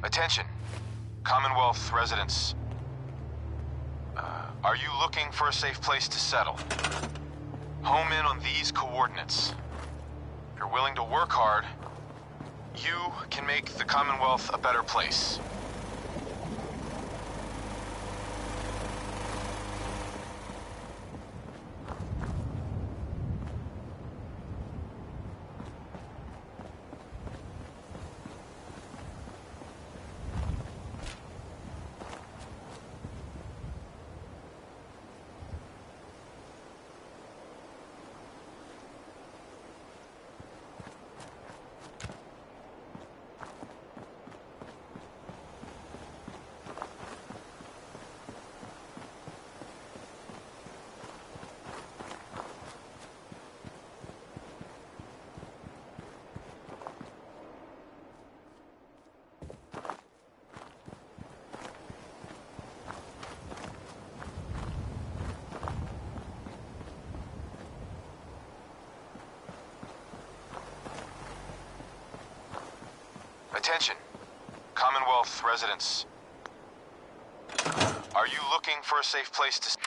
Attention, Commonwealth residents. Are you looking for a safe place to settle? Home in on these coordinates. If you're willing to work hard, you can make the Commonwealth a better place. Attention, Commonwealth residents. Are you looking for a safe place to...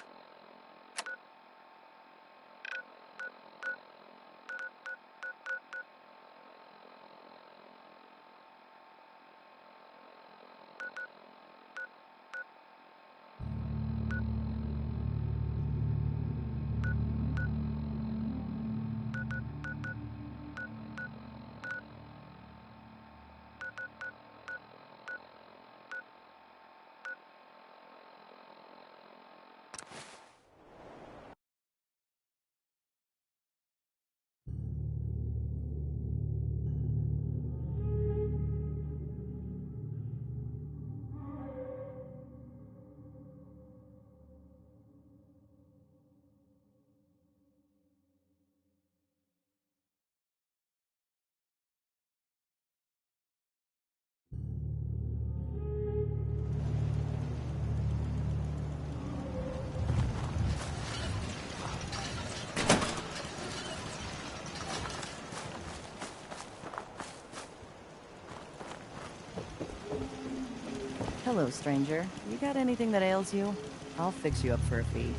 Hello, stranger. You got anything that ails you? I'll fix you up for a fee.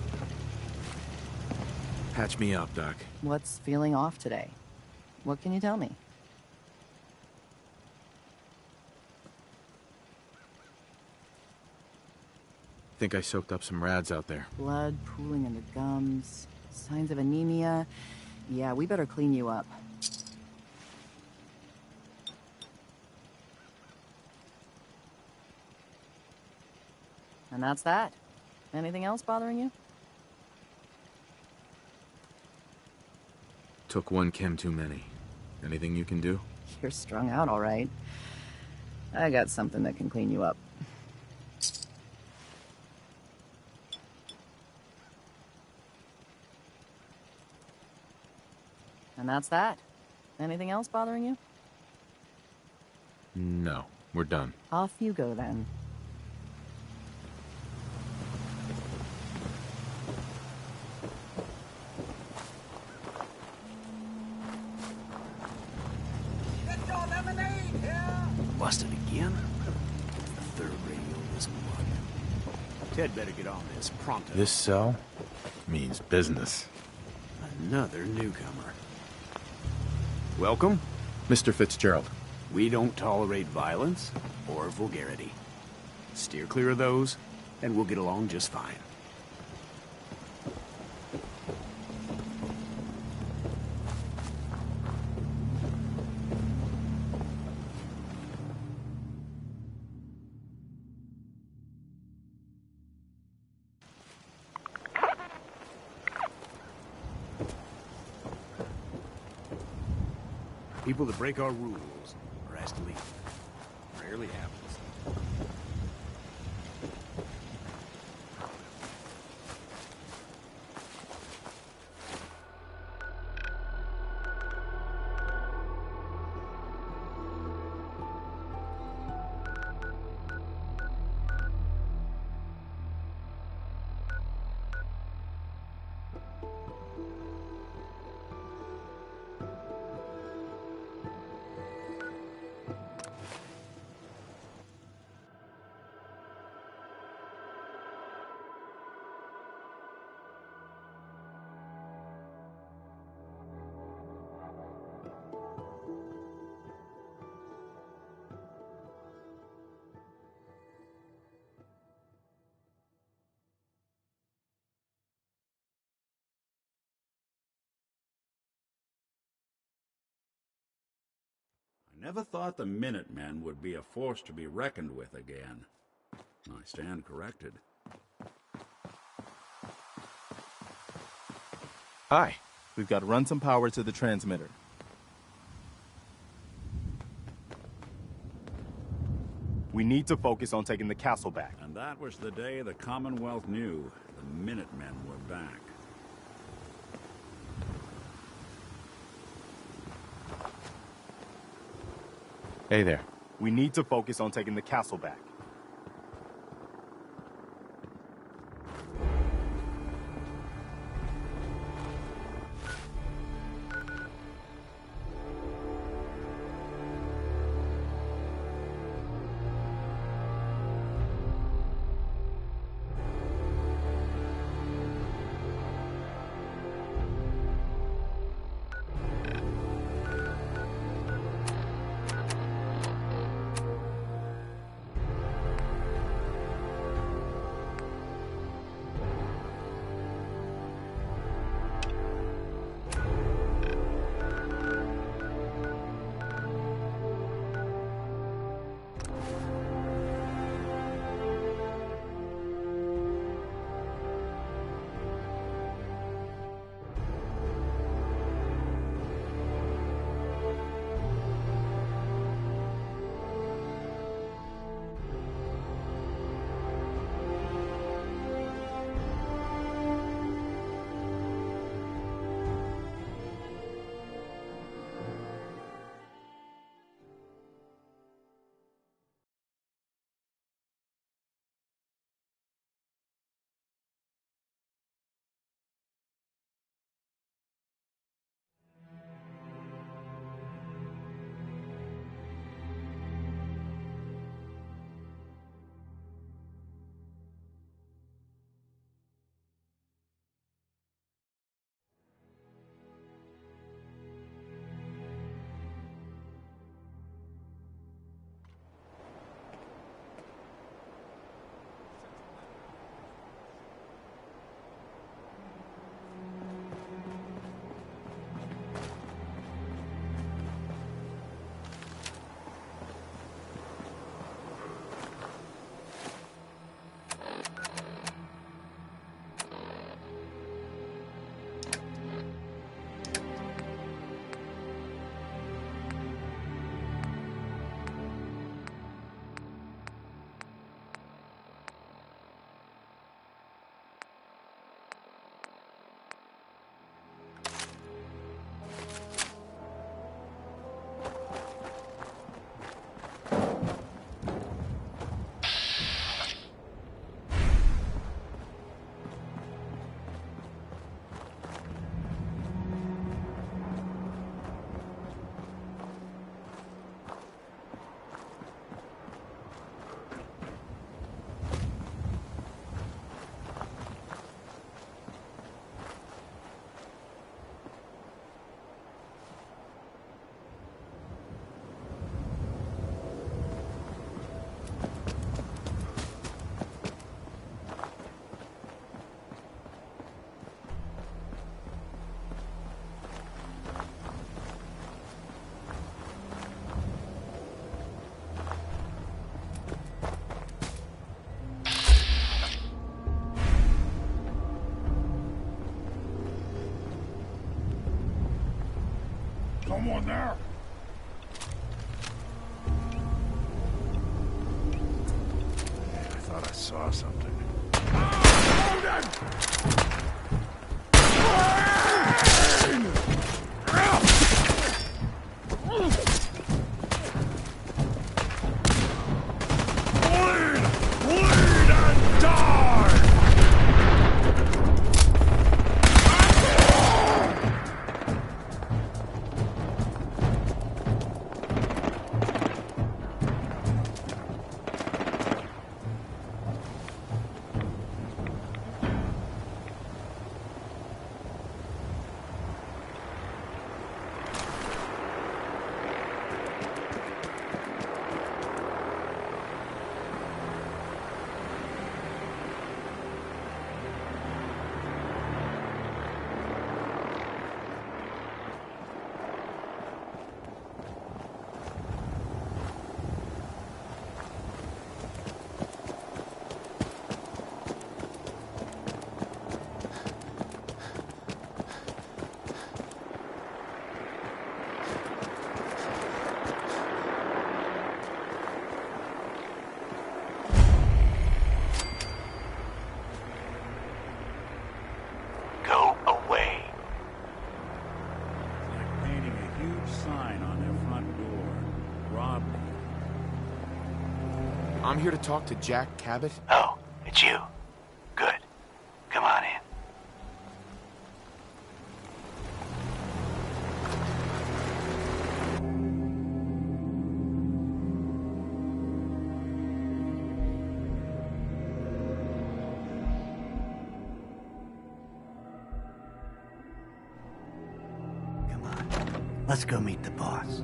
Patch me up, Doc. What's feeling off today? What can you tell me? Think I soaked up some rads out there. Blood pooling in the gums, signs of anemia. Yeah, we better clean you up. And that's that. Anything else bothering you? Took one chem too many. Anything you can do? You're strung out, all right. I got something that can clean you up. And that's that. Anything else bothering you? No, we're done. Off you go, then. Busted again? The third radio this month. Ted better get on this pronto. This cell means business. Another newcomer. Welcome. Mr. Fitzgerald. We don't tolerate violence or vulgarity. Steer clear of those, and we'll get along just fine. People that break our rules are asked to leave. Rarely happens. I never thought the Minutemen would be a force to be reckoned with again. I stand corrected. Hi. We've got to run some power to the transmitter. We need to focus on taking the castle back. And that was the day the Commonwealth knew the Minutemen were back. Hey there. We need to focus on taking the castle back. Someone there? I thought I saw something. I'm here to talk to Jack Cabot. Oh, it's you. Good. Come on in. Come on. Let's go meet the boss.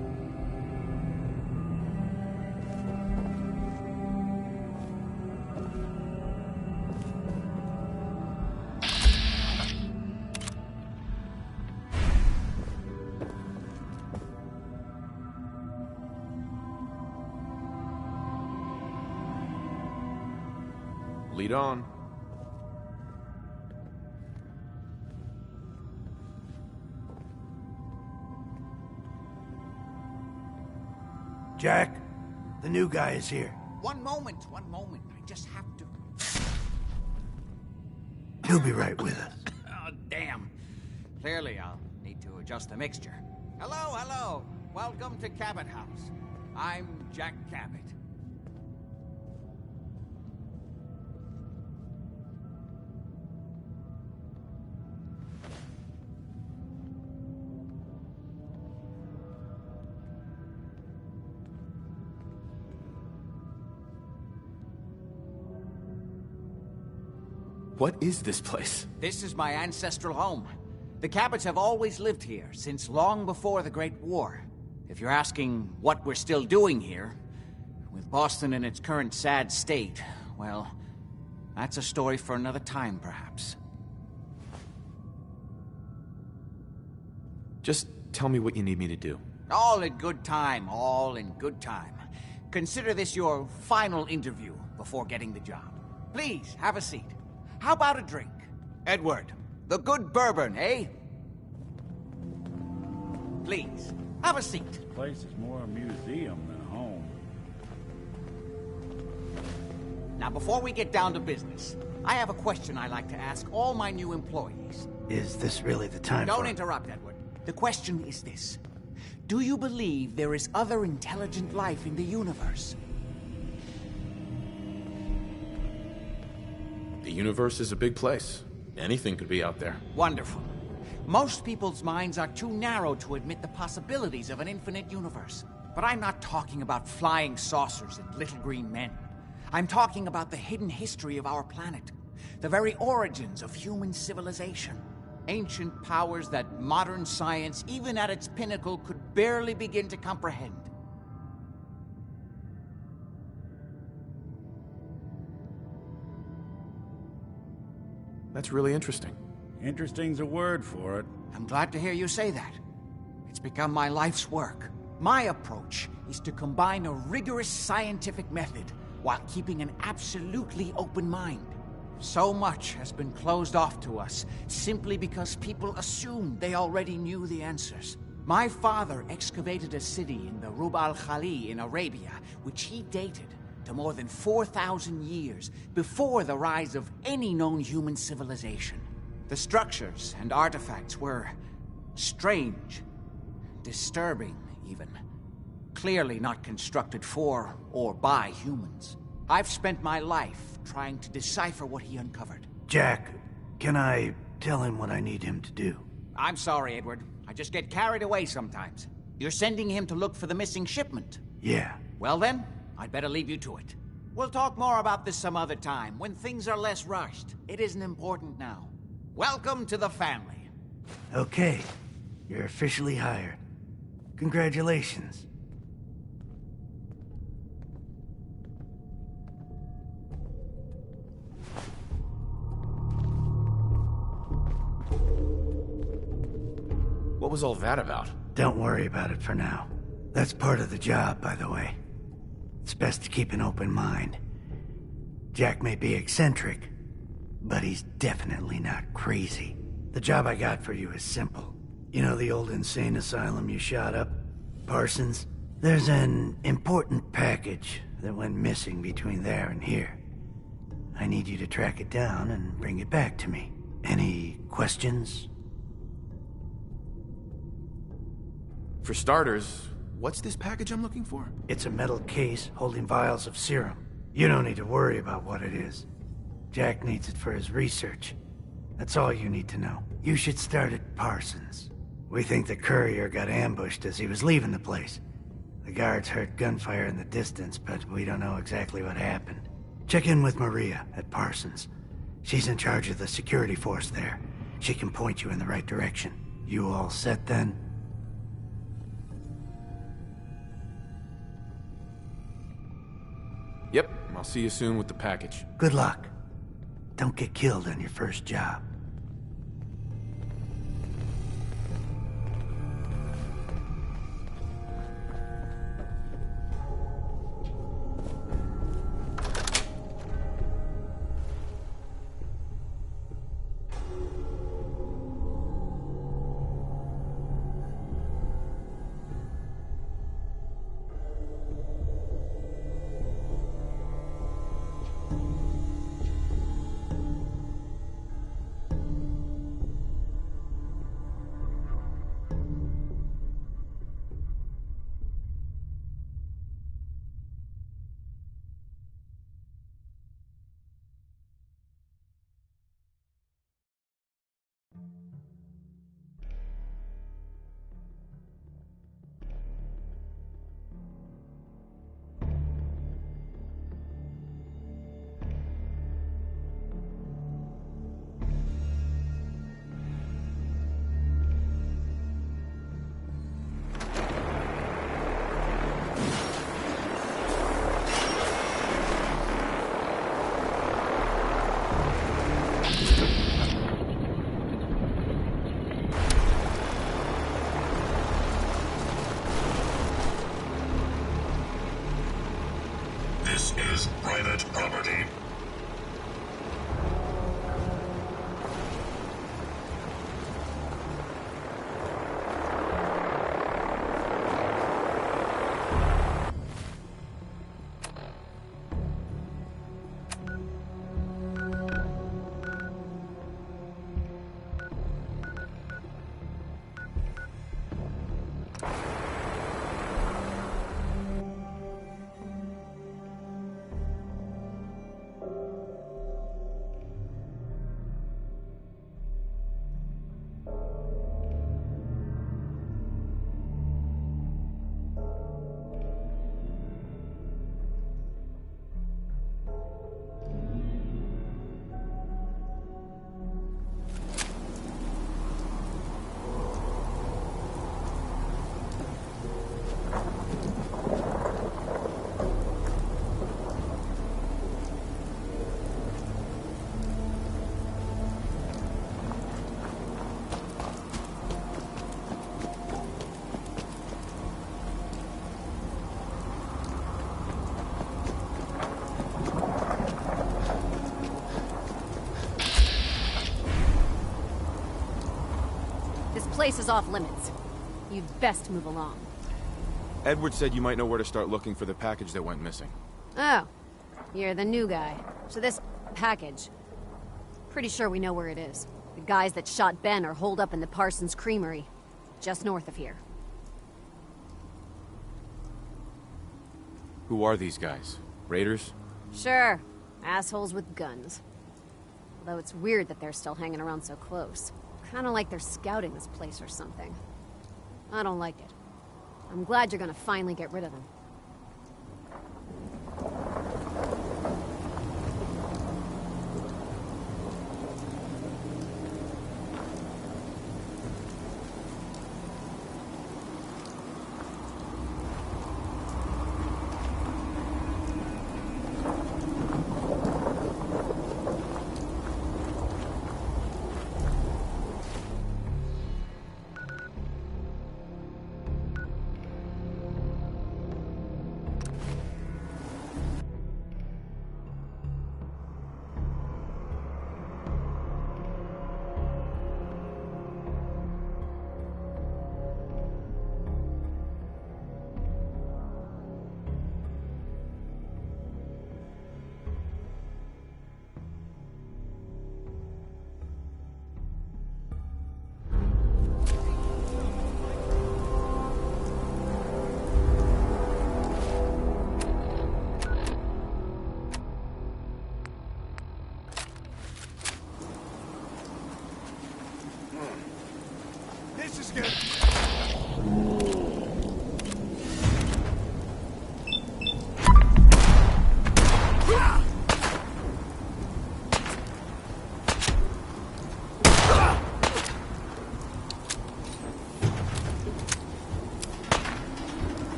Lead on. Jack, the new guy is here. One moment. I just have to... He'll be right with us. Oh, damn. Clearly, I'll need to adjust the mixture. Hello. Welcome to Cabot House. I'm Jack Cabot. What is this place? This is my ancestral home. The Cabots have always lived here, since long before the Great War. If you're asking what we're still doing here, with Boston in its current sad state, well, that's a story for another time, perhaps. Just tell me what you need me to do. All in good time. Consider this your final interview before getting the job. Please, have a seat. How about a drink? Edward, the good bourbon, eh? Please, have a seat. This place is more a museum than home. Now, before we get down to business, I have a question I like to ask all my new employees. Is this really the time Don't interrupt, Edward. The question is this. Do you believe there is other intelligent life in the universe? The universe is a big place. Anything could be out there. Wonderful. Most people's minds are too narrow to admit the possibilities of an infinite universe. But I'm not talking about flying saucers and little green men. I'm talking about the hidden history of our planet. The very origins of human civilization. Ancient powers that modern science, even at its pinnacle, could barely begin to comprehend. That's really interesting. Interesting's a word for it. I'm glad to hear you say that. It's become my life's work. My approach is to combine a rigorous scientific method while keeping an absolutely open mind. So much has been closed off to us simply because people assumed they already knew the answers. My father excavated a city in the Rub al-Khali in Arabia, which he dated to more than 4,000 years before the rise of any known human civilization. The structures and artifacts were strange, disturbing even. Clearly not constructed for or by humans. I've spent my life trying to decipher what he uncovered. Jack, can I tell him what I need him to do? I'm sorry, Edward. I just get carried away sometimes. You're sending him to look for the missing shipment? Yeah. Well then, I'd better leave you to it. We'll talk more about this some other time, when things are less rushed. It isn't important now. Welcome to the family. Okay. You're officially hired. Congratulations. What was all that about? Don't worry about it for now. That's part of the job, by the way. It's best to keep an open mind. Jack may be eccentric, but he's definitely not crazy. The job I got for you is simple. You know the old insane asylum you shot up? Parsons? There's an important package that went missing between there and here. I need you to track it down and bring it back to me. Any questions? For starters, what's this package I'm looking for? It's a metal case holding vials of serum. You don't need to worry about what it is. Jack needs it for his research. That's all you need to know. You should start at Parsons. We think the courier got ambushed as he was leaving the place. The guards heard gunfire in the distance, but we don't know exactly what happened. Check in with Maria at Parsons. She's in charge of the security force there. She can point you in the right direction. You all set then? Yep, I'll see you soon with the package. Good luck. Don't get killed on your first job. This is private property. This place is off limits. You'd best move along. Edward said you might know where to start looking for the package that went missing. Oh, you're the new guy. So this package... Pretty sure we know where it is. The guys that shot Ben are holed up in the Parsons Creamery, just north of here. Who are these guys? Raiders? Sure. Assholes with guns. Although it's weird that they're still hanging around so close. Kinda like they're scouting this place or something. I don't like it. I'm glad you're gonna finally get rid of them.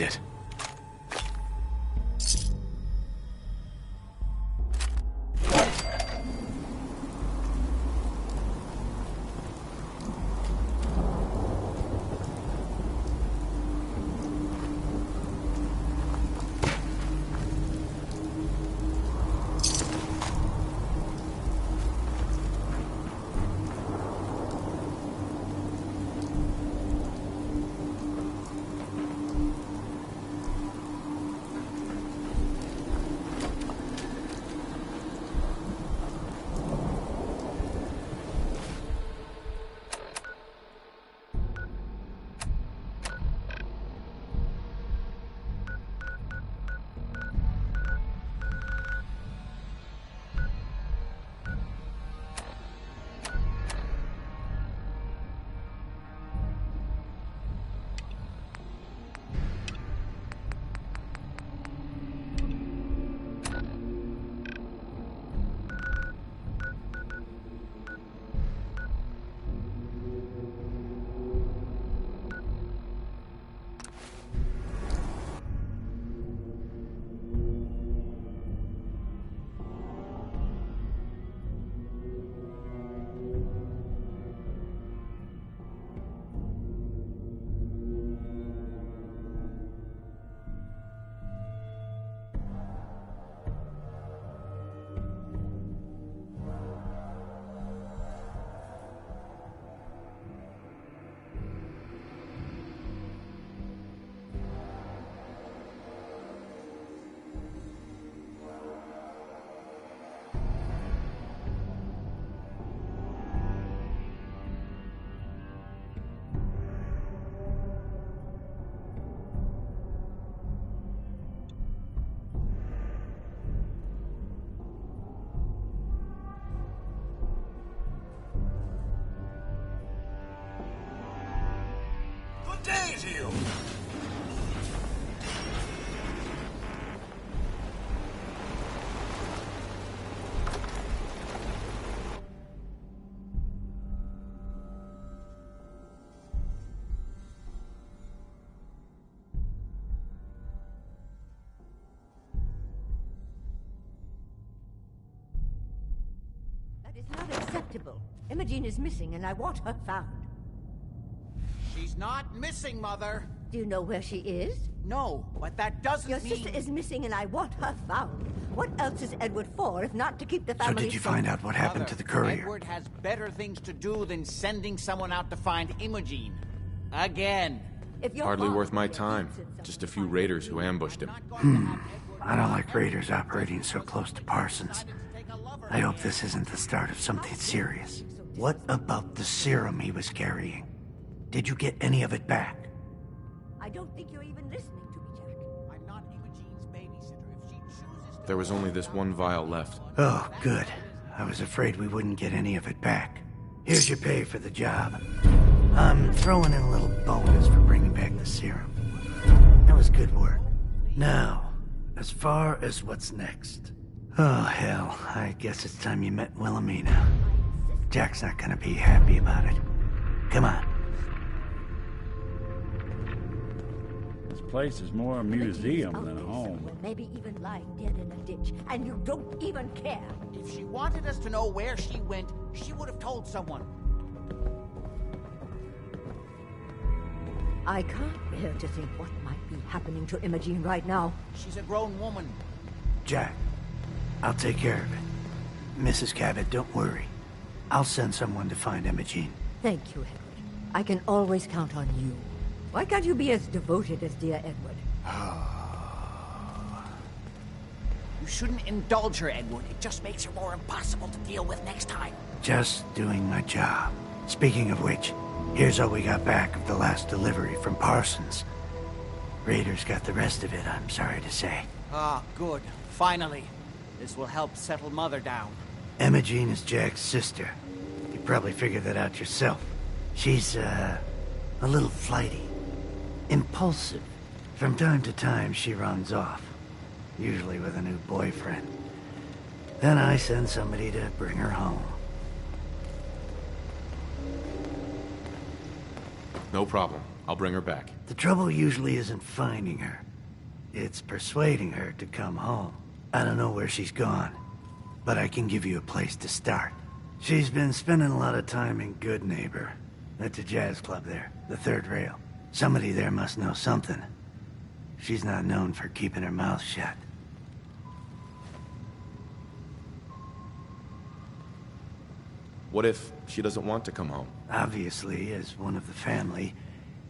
is it. Good day to you. That is not acceptable. Imogene is missing, and I want her found. She's not missing, Mother. Do you know where she is? No, but that doesn't Your mean... sister is missing, and I want her found. What else is Edward for, if not to keep the So family did you safe? find out what happened Mother, to the courier? Edward has better things to do than sending someone out to find Imogene. Again. If your Hardly father worth my did time. send someone Just to a few find raiders Imogene, who ambushed him. I don't like raiders operating so close to Parsons. I hope this isn't the start of something serious. What about the serum he was carrying? Did you get any of it back? I don't think you're even listening to me, Jack. I'm not Imogene's babysitter. If she chooses to... There was only this one vial left. Oh, good. I was afraid we wouldn't get any of it back. Here's your pay for the job. I'm throwing in a little bonus for bringing back the serum. That was good work. Now, as far as what's next. Oh, hell. I guess it's time you met Wilhelmina. Jack's not gonna be happy about it. Come on. This place is more a museum than a home. Maybe even lying dead in a ditch, and you don't even care. If she wanted us to know where she went, she would have told someone. I can't bear to think what might be happening to Imogene right now. She's a grown woman. Jack, I'll take care of it. Mrs. Cabot, don't worry. I'll send someone to find Imogene. Thank you, Edward. I can always count on you. Why can't you be as devoted as dear Edward? You shouldn't indulge her, Edward. It just makes her more impossible to deal with next time. Just doing my job. Speaking of which, here's all we got back of the last delivery from Parsons. Raiders got the rest of it, I'm sorry to say. Ah, good. Finally. This will help settle Mother down. Imogene is Jack's sister. You probably figured that out yourself. She's, a little flighty. Impulsive. From time to time, she runs off. Usually with a new boyfriend. Then I send somebody to bring her home. No problem. I'll bring her back. The trouble usually isn't finding her. It's persuading her to come home. I don't know where she's gone, but I can give you a place to start. She's been spending a lot of time in Good Neighbor. That's a jazz club there, the third rail. Somebody there must know something. She's not known for keeping her mouth shut. What if she doesn't want to come home? Obviously, as one of the family,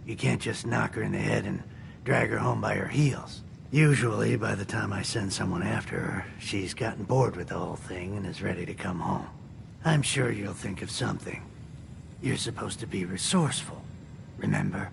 you can't just knock her in the head and drag her home by her heels. Usually, by the time I send someone after her, she's gotten bored with the whole thing and is ready to come home. I'm sure you'll think of something. You're supposed to be resourceful, remember?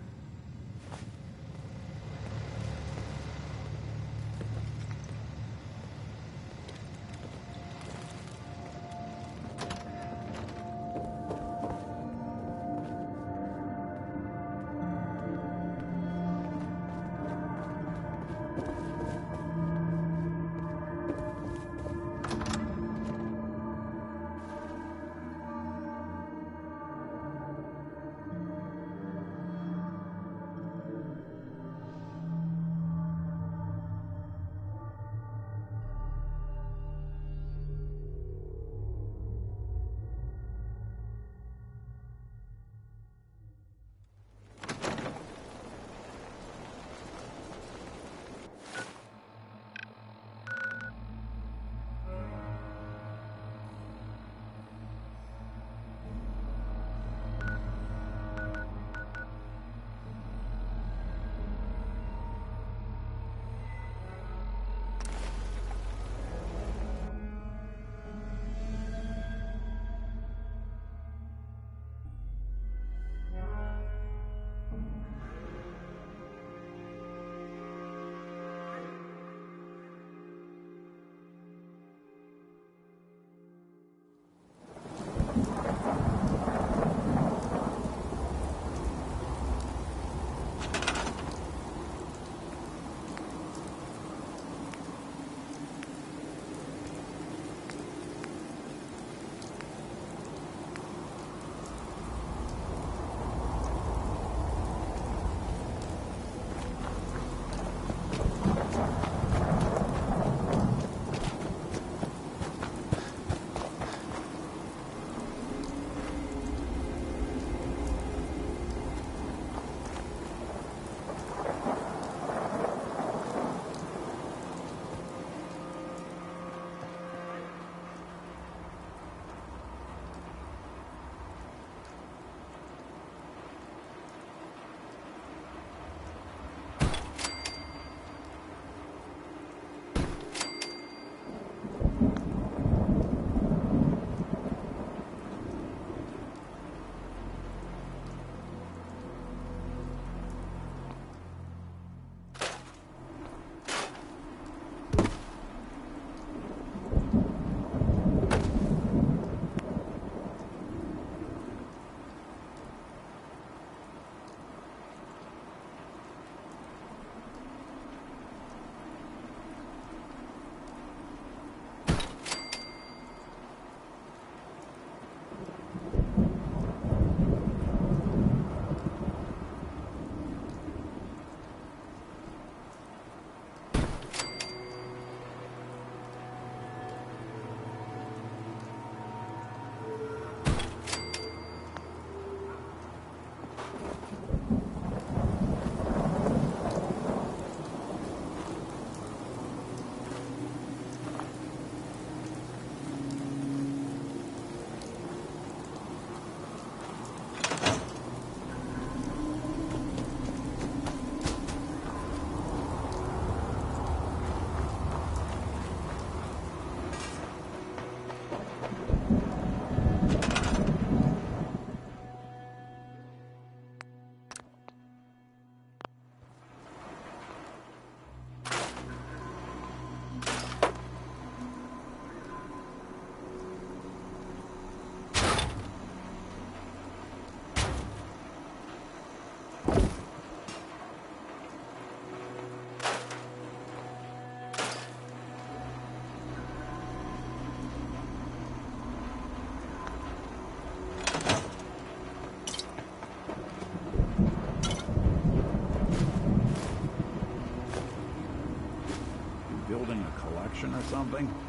protection or something?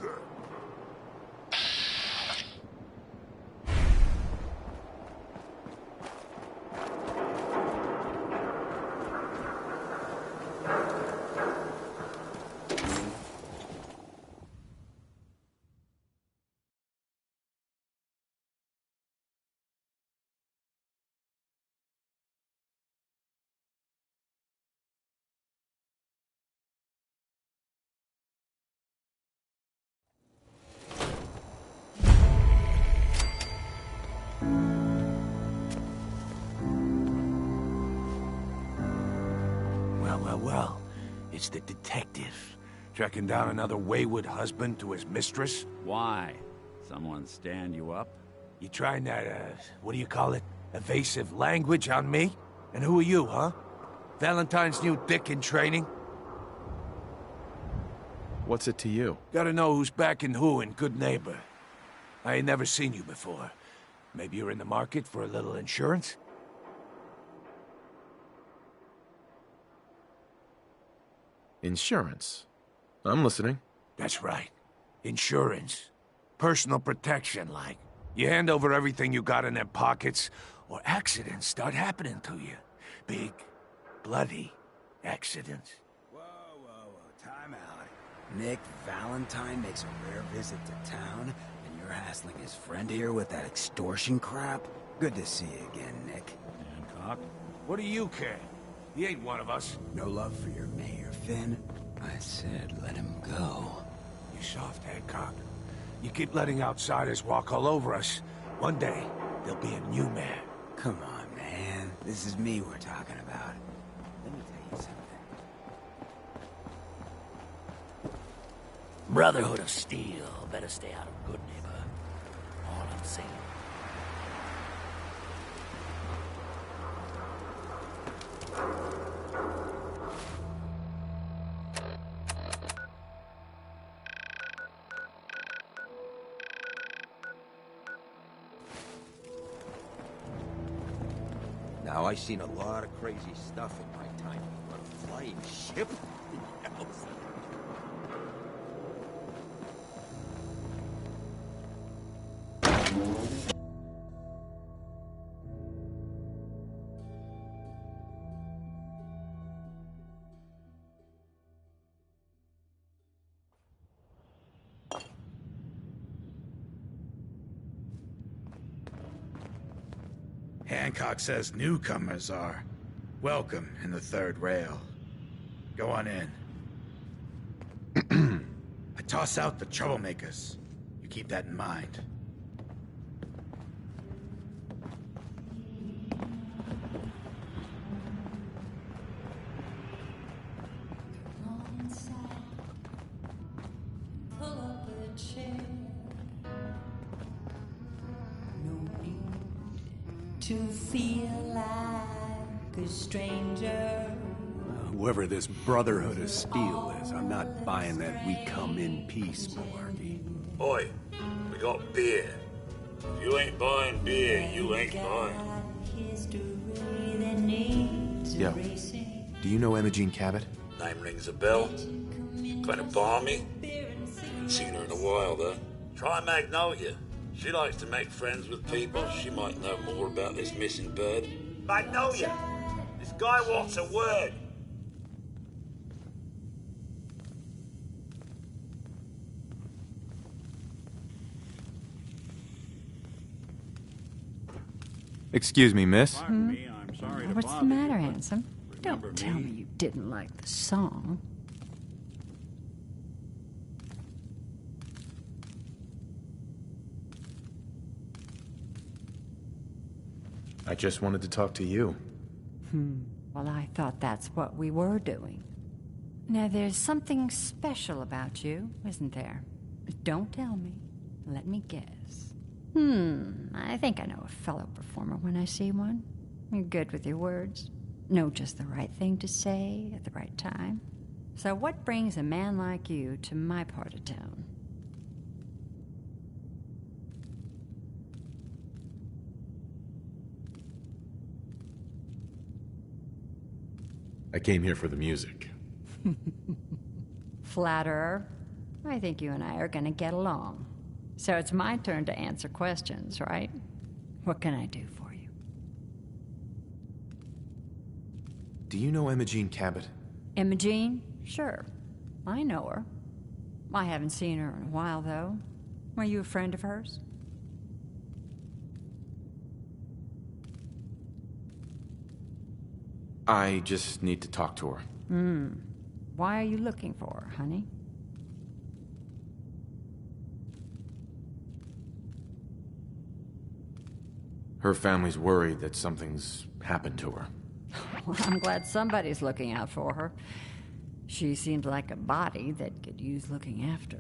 Joker! Well, it's the detective. Tracking down another wayward husband to his mistress? Why? Someone stand you up? You trying that, what do you call it? Evasive language on me? And who are you, huh? Valentine's new dick in training? What's it to you? Gotta know who's backing who in Good Neighbor. I ain't never seen you before. Maybe you're in the market for a little insurance? Insurance. I'm listening. That's right. Insurance. Personal protection, like. You hand over everything you got in them pockets, or accidents start happening to you. Big, bloody accidents. Whoa, time out. Nick Valentine makes a rare visit to town, and you're hassling his friend here with that extortion crap? Good to see you again, Nick. Hancock? What do you care? He ain't one of us. No love for your mayor, Finn? I said let him go. You soft, Hancock. You keep letting outsiders walk all over us. One day, there'll be a new man. Come on, man. This is me we're talking about. Let me tell you something. Brotherhood of Steel. Better stay out of Good Neighbor. All I'm saying. Now, I've seen a lot of crazy stuff in my time, but a flying ship? Yes. Hancock says newcomers are welcome in the third rail. Go on in. I toss out the troublemakers. You keep that in mind. To feel like a stranger. Whoever this Brotherhood of Steel is, I'm not buying that we come in peace malarkey. Oi, we got beer. If you ain't buying beer, you ain't buying. Yo, do you know Imogene Cabot? Name rings a bell. Kind of balmy. Haven't seen her in a while, though. Try Magnolia. She likes to make friends with people. She might know more about this missing bird. Magnolia! This guy wants a word. Excuse me, miss. Pardon me, I'm sorry to What's bother the matter, you, but handsome? Don't tell me you didn't like the song. I just wanted to talk to you. Well, I thought that's what we were doing. Now, there's something special about you, isn't there? Don't tell me. Let me guess. I think I know a fellow performer when I see one. You're good with your words. Know just the right thing to say at the right time. So what brings a man like you to my part of town? I came here for the music. Flatterer. I think you and I are gonna get along. So it's my turn to answer questions, right? What can I do for you? Do you know Imogene Cabot? Imogene? Sure. I know her. I haven't seen her in a while, though. Are you a friend of hers? I just need to talk to her. Why are you looking for her, honey? Her family's worried that something's happened to her. Well, I'm glad somebody's looking out for her. She seems like a body that could use looking after.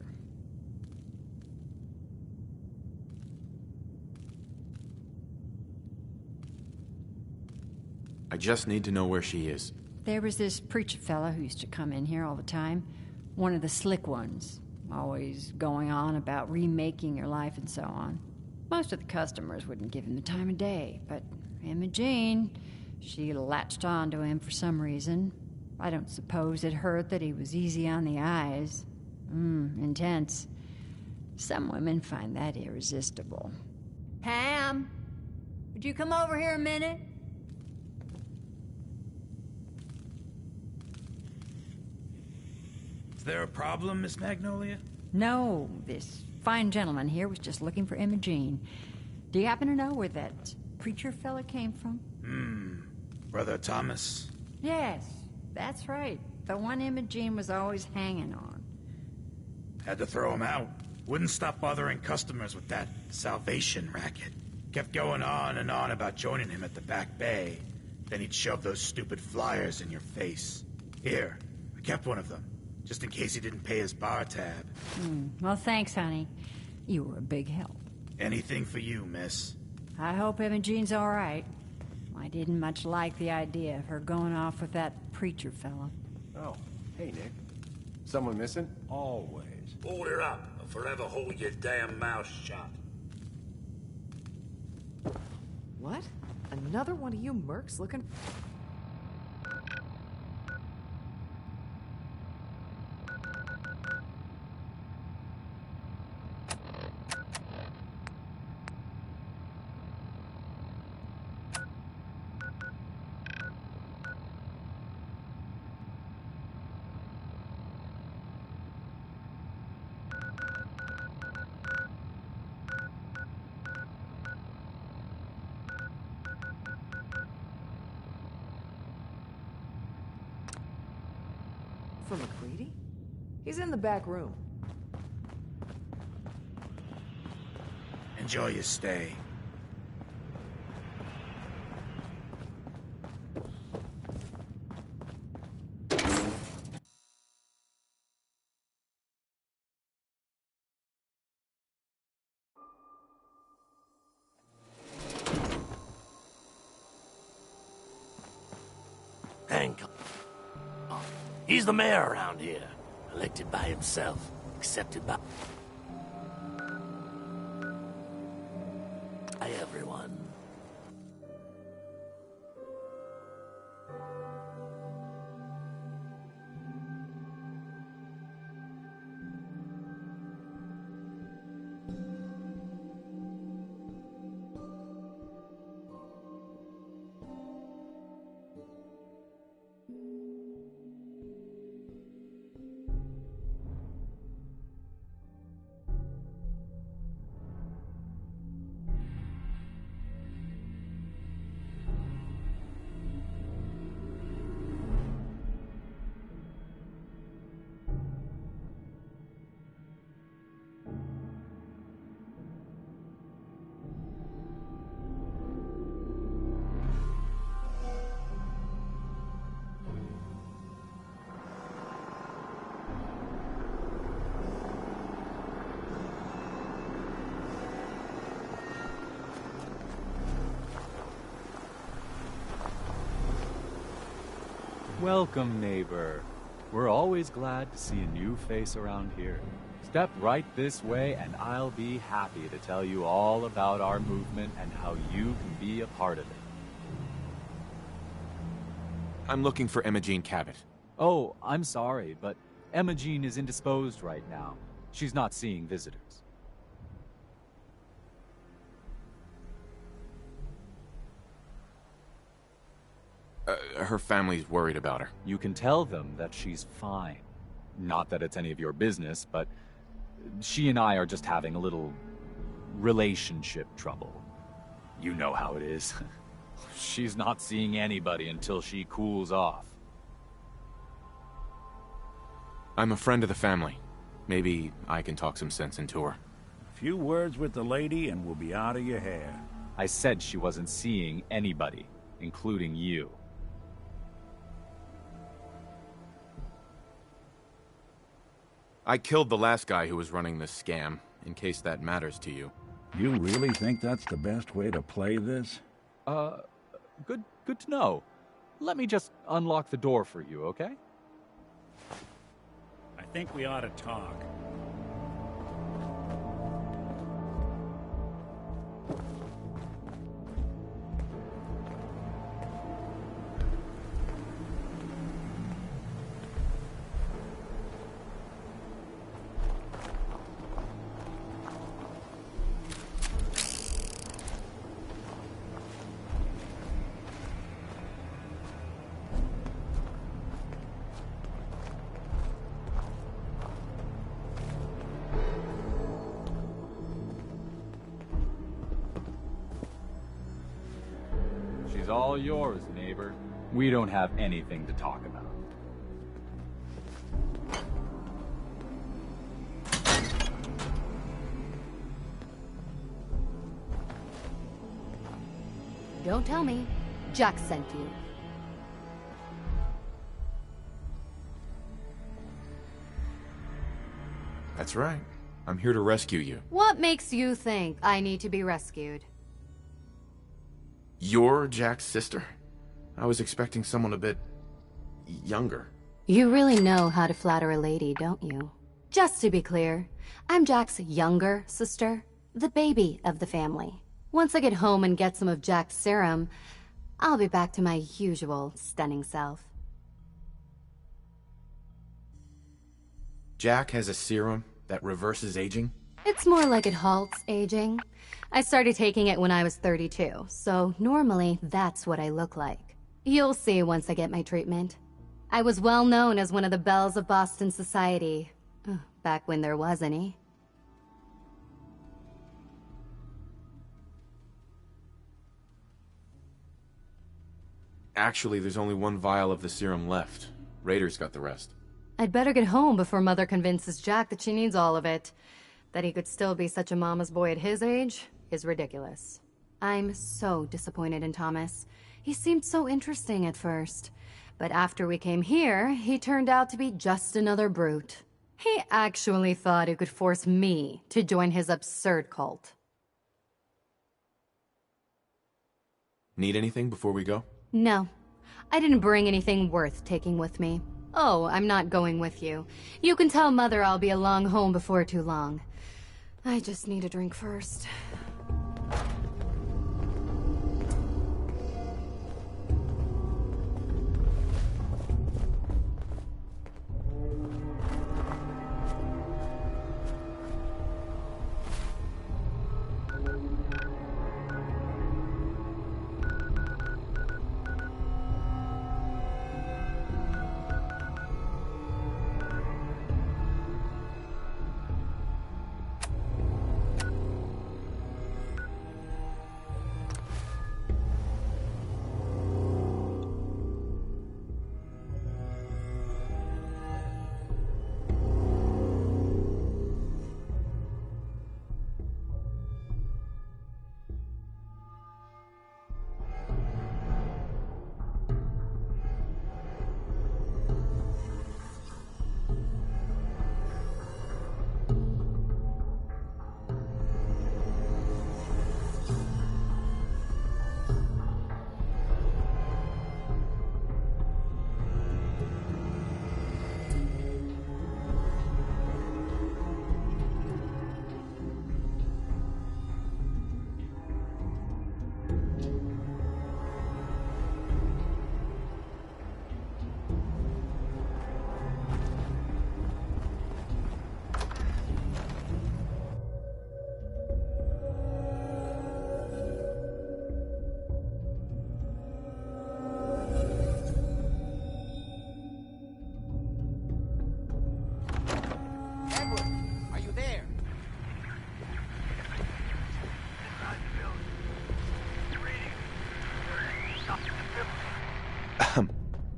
I just need to know where she is. There was this preacher fella who used to come in here all the time. One of the slick ones. Always going on about remaking your life and so on. Most of the customers wouldn't give him the time of day, but Imogene, she latched on to him for some reason. I don't suppose it hurt that he was easy on the eyes. Intense. Some women find that irresistible. Pam, would you come over here a minute? Is there a problem, Miss Magnolia? No, this fine gentleman here was just looking for Imogene. Do you happen to know where that preacher fella came from? Brother Thomas? Yes, that's right. The one Imogene was always hanging on. Had to throw him out. Wouldn't stop bothering customers with that salvation racket. Kept going on and on about joining him at the back bay. Then he'd shove those stupid flyers in your face. Here, I kept one of them, just in case he didn't pay his bar tab. Well, thanks, honey. You were a big help. Anything for you, miss. I hope Imogene's all right. I didn't much like the idea of her going off with that preacher fella. Oh, hey, Nick. Someone missing? Always. Order up, or forever hold your damn mouth shut. What? Another one of you mercs looking... For McCready? He's in the back room. Enjoy your stay. Hancock. He's the mayor around here. Elected by himself. Accepted by everyone. Welcome, neighbor. We're always glad to see a new face around here. Step right this way and I'll be happy to tell you all about our movement and how you can be a part of it. I'm looking for Imogene Cabot. Oh, I'm sorry, but Imogene is indisposed right now. She's not seeing visitors. Her family's worried about her. You can tell them that she's fine. Not that it's any of your business, but she and I are just having a little relationship trouble. You know how it is. She's not seeing anybody until she cools off. I'm a friend of the family. Maybe I can talk some sense into her. A few words with the lady and we'll be out of your hair. I said she wasn't seeing anybody, including you. I killed the last guy who was running this scam, in case that matters to you. You really think that's the best way to play this? Good to know. Let me just unlock the door for you, okay? I think we ought to talk. She's all yours, neighbor. We don't have anything to talk about. Don't tell me. Jack sent you. That's right. I'm here to rescue you. What makes you think I need to be rescued? You're Jack's sister? I was expecting someone a bit younger. You really know how to flatter a lady, don't you? Just to be clear, I'm Jack's younger sister, the baby of the family. Once I get home and get some of Jack's serum, I'll be back to my usual stunning self. Jack has a serum that reverses aging? It's more like it halts aging. I started taking it when I was 32, so normally that's what I look like. You'll see once I get my treatment. I was well known as one of the belles of Boston society, back when there was any. Actually, there's only one vial of the serum left. Raiders got the rest. I'd better get home before Mother convinces Jack that she needs all of it. That he could still be such a mama's boy at his age is ridiculous. I'm so disappointed in Thomas. He seemed so interesting at first. But after we came here, he turned out to be just another brute. He actually thought he could force me to join his absurd cult. Need anything before we go? No. I didn't bring anything worth taking with me. Oh, I'm not going with you. You can tell Mother I'll be along home before too long. I just need a drink first.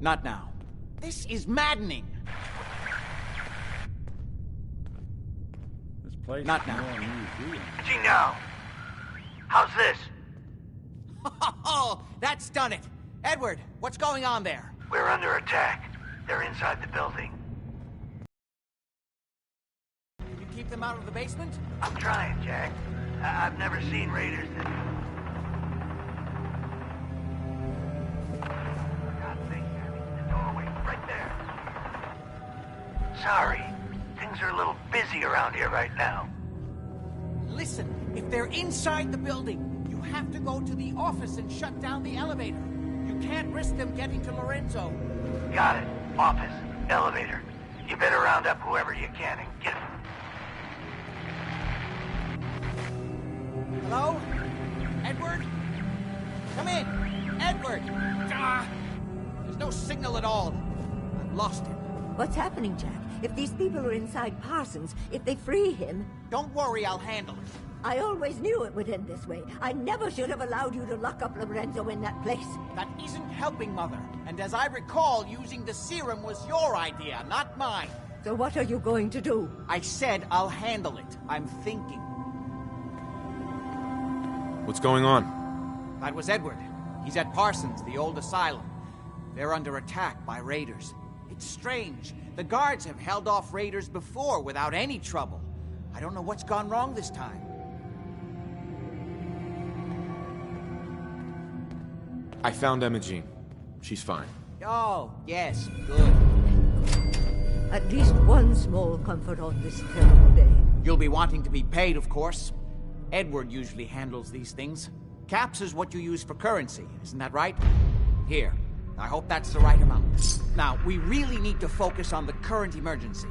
Not now. This is maddening. This place Not is now. more museum. now. How's this? Oh, that's done it. Edward, what's going on there? We're under attack. They're inside the building. Can you keep them out of the basement? I'm trying, Jack. I've never seen raiders that... For God's sake, the doorway, right there. Sorry. Things are a little busy around here right now. Listen, if they're inside the building, you have to go to the office and shut down the elevator. You can't risk them getting to Lorenzo. Got it. Office. Elevator. You better round up whoever you can and get them. Hello? Edward? Come in! Edward! Ah! There's no signal at all. I've lost him. What's happening, Jack? If these people are inside Parsons, if they free him... Don't worry, I'll handle it. I always knew it would end this way. I never should have allowed you to lock up Lorenzo in that place. That isn't helping, Mother. And as I recall, using the serum was your idea, not mine. So what are you going to do? I said I'll handle it. I'm thinking. What's going on? That was Edward. He's at Parsons, the old asylum. They're under attack by raiders. It's strange. The guards have held off raiders before without any trouble. I don't know what's gone wrong this time. I found Imogene. She's fine. Oh, yes, good. At least one small comfort on this terrible day. You'll be wanting to be paid, of course. Edward usually handles these things. Caps is what you use for currency, isn't that right? Here. I hope that's the right amount. Now, we really need to focus on the current emergency.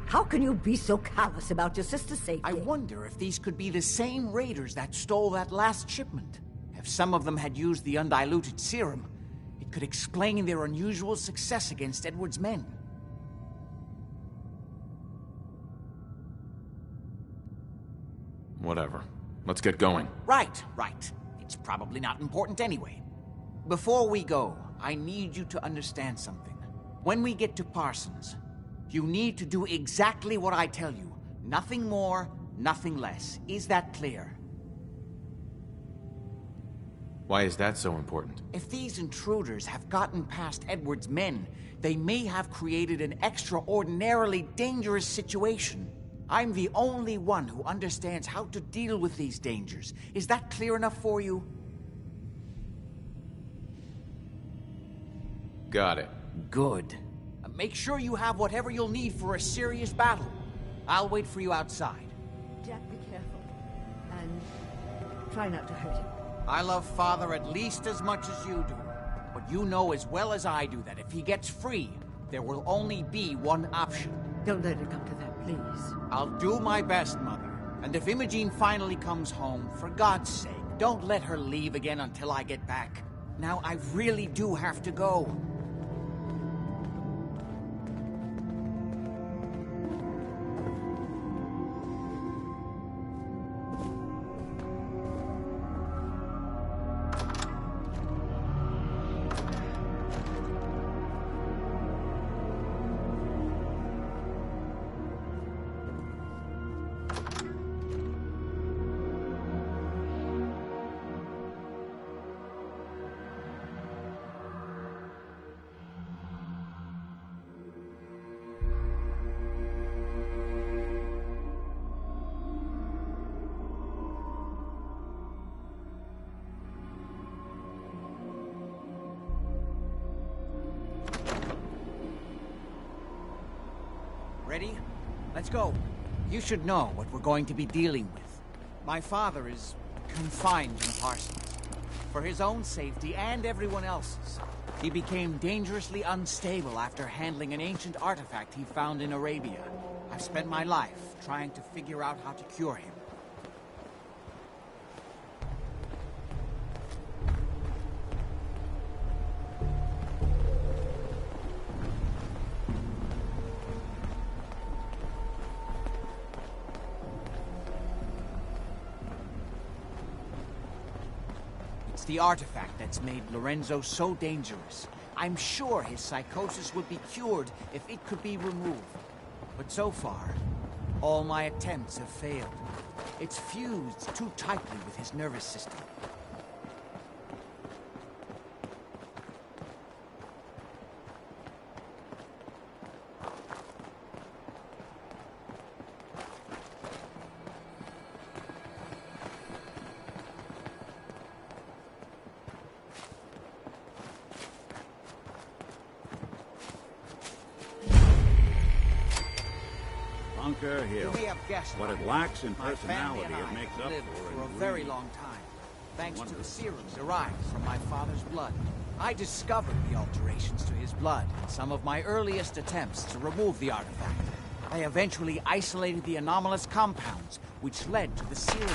How can you be so callous about your sister's safety? I wonder if these could be the same raiders that stole that last shipment. If some of them had used the undiluted serum, it could explain their unusual success against Edward's men. Whatever. Let's get going. Right. It's probably not important anyway. Before we go, I need you to understand something. When we get to Parsons, you need to do exactly what I tell you. Nothing more, nothing less. Is that clear? Why is that so important? If these intruders have gotten past Edward's men, they may have created an extraordinarily dangerous situation. I'm the only one who understands how to deal with these dangers. Is that clear enough for you? Got it. Good. Make sure you have whatever you'll need for a serious battle. I'll wait for you outside. Jack, be careful. And try not to hurt him. I love Father at least as much as you do. But you know as well as I do that if he gets free, there will only be one option. Don't let it come to that, please. I'll do my best, Mother. And if Imogene finally comes home, for God's sake, don't let her leave again until I get back. Now, I really do have to go. Ready? Let's go. You should know what we're going to be dealing with. My father is confined in Parsons. For his own safety and everyone else's. He became dangerously unstable after handling an ancient artifact he found in Arabia. I've spent my life trying to figure out how to cure him. It's the artifact that's made Lorenzo so dangerous. I'm sure his psychosis would be cured if it could be removed. But so far, all my attempts have failed. It's fused too tightly with his nervous system. Bunker Hill. You may have guessed What it by lacks in now, my family personality, and it I makes have up lived for a in very greed. long time, thanks to the serum derived from my father's blood. I discovered the alterations to his blood in some of my earliest attempts to remove the artifact. I eventually isolated the anomalous compounds, which led to the serum.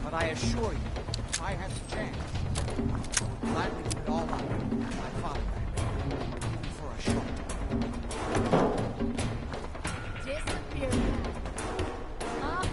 But I assure you, if I had the chance, I would gladly put it all up with my father back there, even for a short time. Disappear. Huh?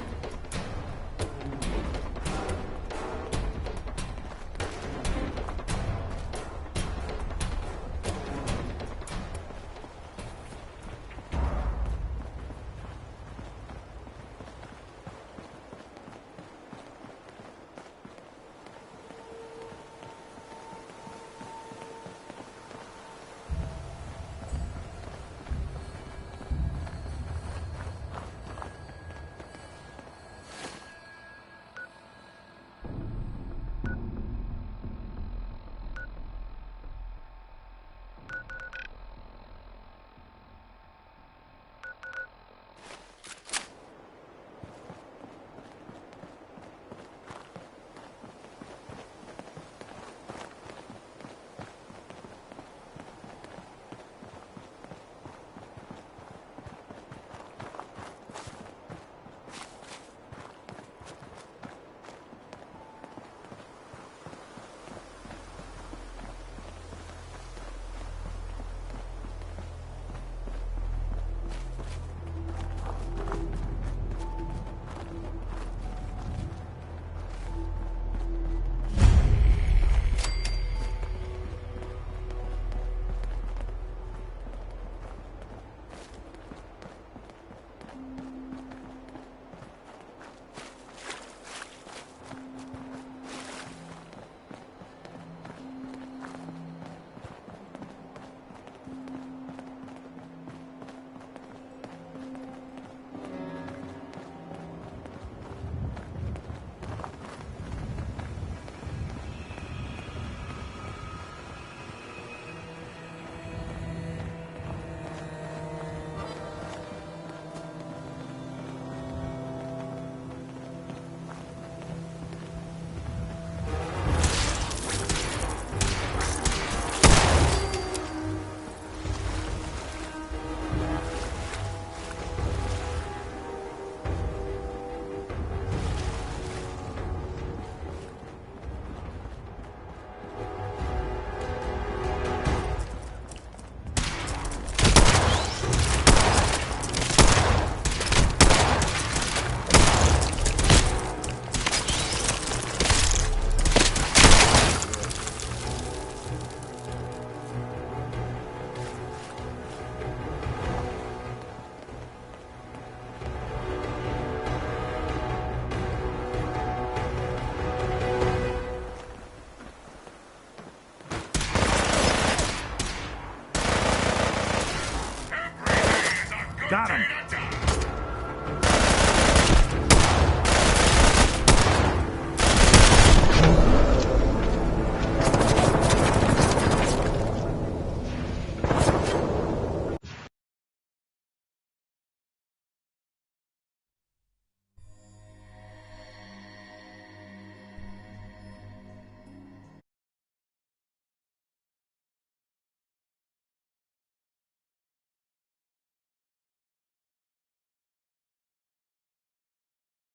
Got him!